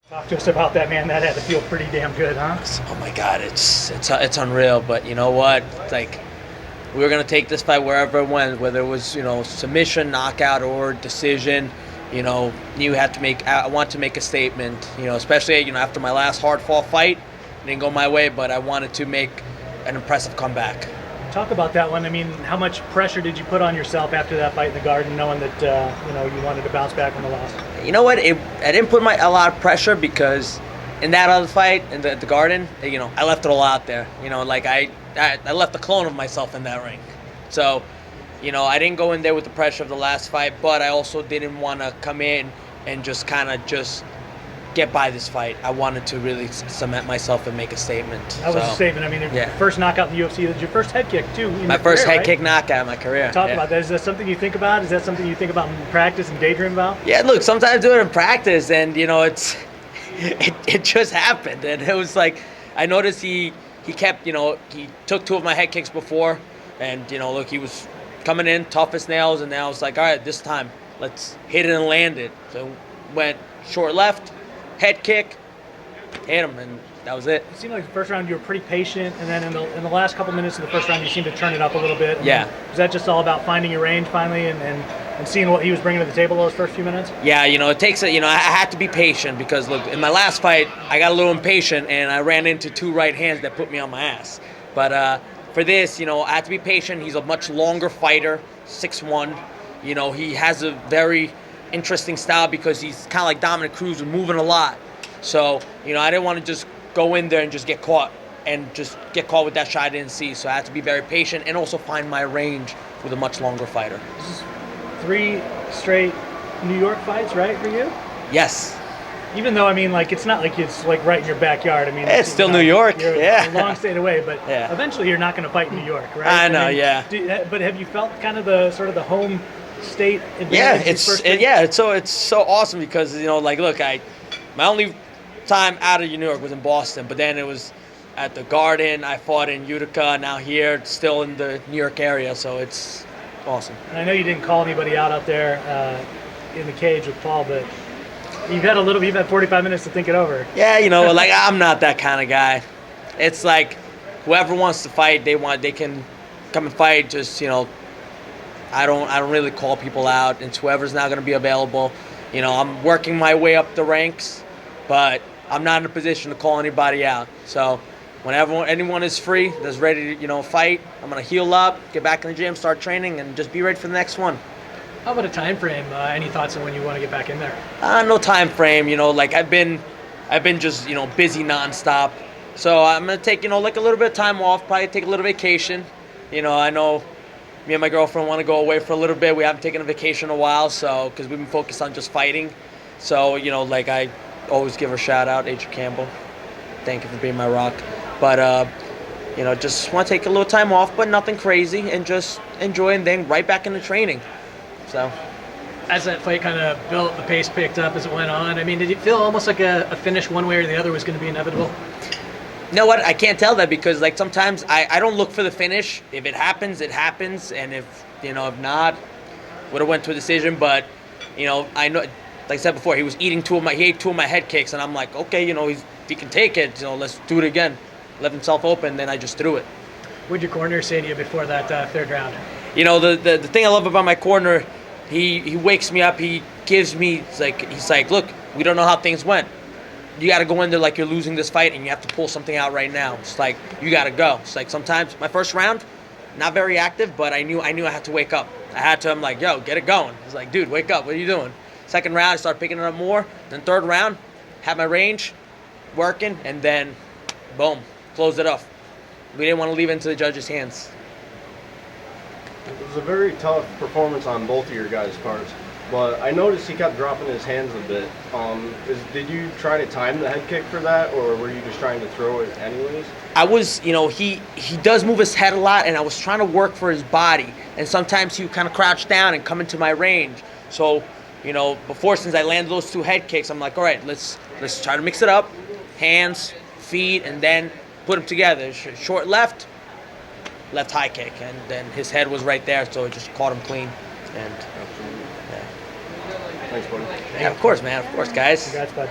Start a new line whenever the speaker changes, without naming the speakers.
Talk to us about that, man. That had to feel pretty damn good, huh?
Oh my God, it's unreal. But you know what? Like, we were gonna take this fight wherever it went, whether it was submission, knockout, or decision. You had to make. I want to make a statement. Especially after my last hard fought fight, it didn't go my way, but I wanted to make an impressive comeback.
Talk about that one. I mean, how much pressure did you put on yourself after that fight in the Garden, knowing that you wanted to bounce back from the loss?
You know what? I didn't put a lot of pressure because in that other fight in the Garden, I left it all out there. I left a clone of myself in that ring. So, I didn't go in there with the pressure of the last fight, but I also didn't want to come in and just get by this fight. I wanted to really cement myself and make a statement.
That was a statement. I mean, your first knockout in the UFC. Was your first head kick, too.
My first head kick knockout in my career.
Talk about that. Is that something you think about? Is that something you think about in practice and daydream about?
Yeah, look, sometimes I do it in practice, and, it just happened. And it was like, I noticed he kept, he took two of my head kicks before, and, look, he was coming in tough as nails, and now I was like, all right, this time, let's hit it and land it. So went short left, head kick, hit him, and that was it.
It seemed like the first round you were pretty patient, and then in the last couple minutes of the first round you seemed to turn it up a little bit.
Yeah.
Was that just all about finding your range finally and seeing what he was bringing to the table those first few minutes?
Yeah, it takes I had to be patient because, look, in my last fight, I got a little impatient, and I ran into two right hands that put me on my ass. But for this, I had to be patient. He's a much longer fighter, 6'1". He has a very interesting style because he's kind of like Dominic Cruz, moving a lot. So, I didn't want to just go in there and just get caught with that shot I didn't see. So I had to be very patient and also find my range with a much longer fighter.
This is 3 straight New York fights, right, for you?
Yes.
Even though, it's not like it's like right in your backyard.
It's still New York.
You're
a
long state away, but eventually you're not going to fight in New York, right?
I know,
But have you felt kind of the home state advantage?
Yeah, it's so awesome because look, my only time out of New York was in Boston, but then it was at the Garden. I fought in Utica, now here, still in the New York area, so it's awesome.
And I know you didn't call anybody out there in the cage with Paul, but you've had 45 minutes to think it over.
Yeah, I'm not that kind of guy. It's like whoever wants to fight, they can come and fight. Just I don't really call people out. It's whoever's not going to be available. I'm working my way up the ranks, but I'm not in a position to call anybody out. So whenever anyone is free, that's ready to fight, I'm going to heal up, get back in the gym, start training, and just be ready for the next one.
How about a time frame? Any thoughts on when you want to get back in there?
No time frame. I've been just busy nonstop. So I'm gonna take a little bit of time off. Probably take a little vacation. I know me and my girlfriend want to go away for a little bit. We haven't taken a vacation in a while, so because we've been focused on just fighting. So I always give her a shout out, Adrian Campbell. Thank you for being my rock. But just want to take a little time off, but nothing crazy, and just enjoy, and then right back into training. So,
as that fight kind of built, the pace picked up as it went on. Did it feel almost like a finish one way or the other was going to be inevitable?
You know what? I can't tell that because sometimes I don't look for the finish. If it happens, it happens, and if not, would have went to a decision. But I know, like I said before, he ate two of my head kicks, and I'm like, okay, if he can take it, let's do it again. Left himself open, then I just threw it.
What'd your corner say to you before that third round?
The thing I love about my corner, he wakes me up. He gives me he's like, look, we don't know how things went. You got to go in there like you're losing this fight, and you have to pull something out right now. It's like you got to go. It's like sometimes my first round, not very active, but I knew I had to wake up. I'm like, yo, get it going. He's like, dude, wake up. What are you doing? Second round, I started picking it up more. Then third round, had my range working, and then boom, closed it off. We didn't want to leave it into the judges' hands.
It was a very tough performance on both of your guys' parts, but I noticed he kept dropping his hands a bit. Did you try to time the head kick for that, or were you just trying to throw it anyways?
I was, he does move his head a lot, and I was trying to work for his body, and sometimes he would kind of crouch down and come into my range. So, before, since I landed those two head kicks, I'm like, all right, let's try to mix it up, hands, feet, and then put them together. Short left high kick, and then his head was right there, so it just caught him clean. And
Thanks, buddy.
yeah, of course, man. Of course, guys.
Congrats, bud.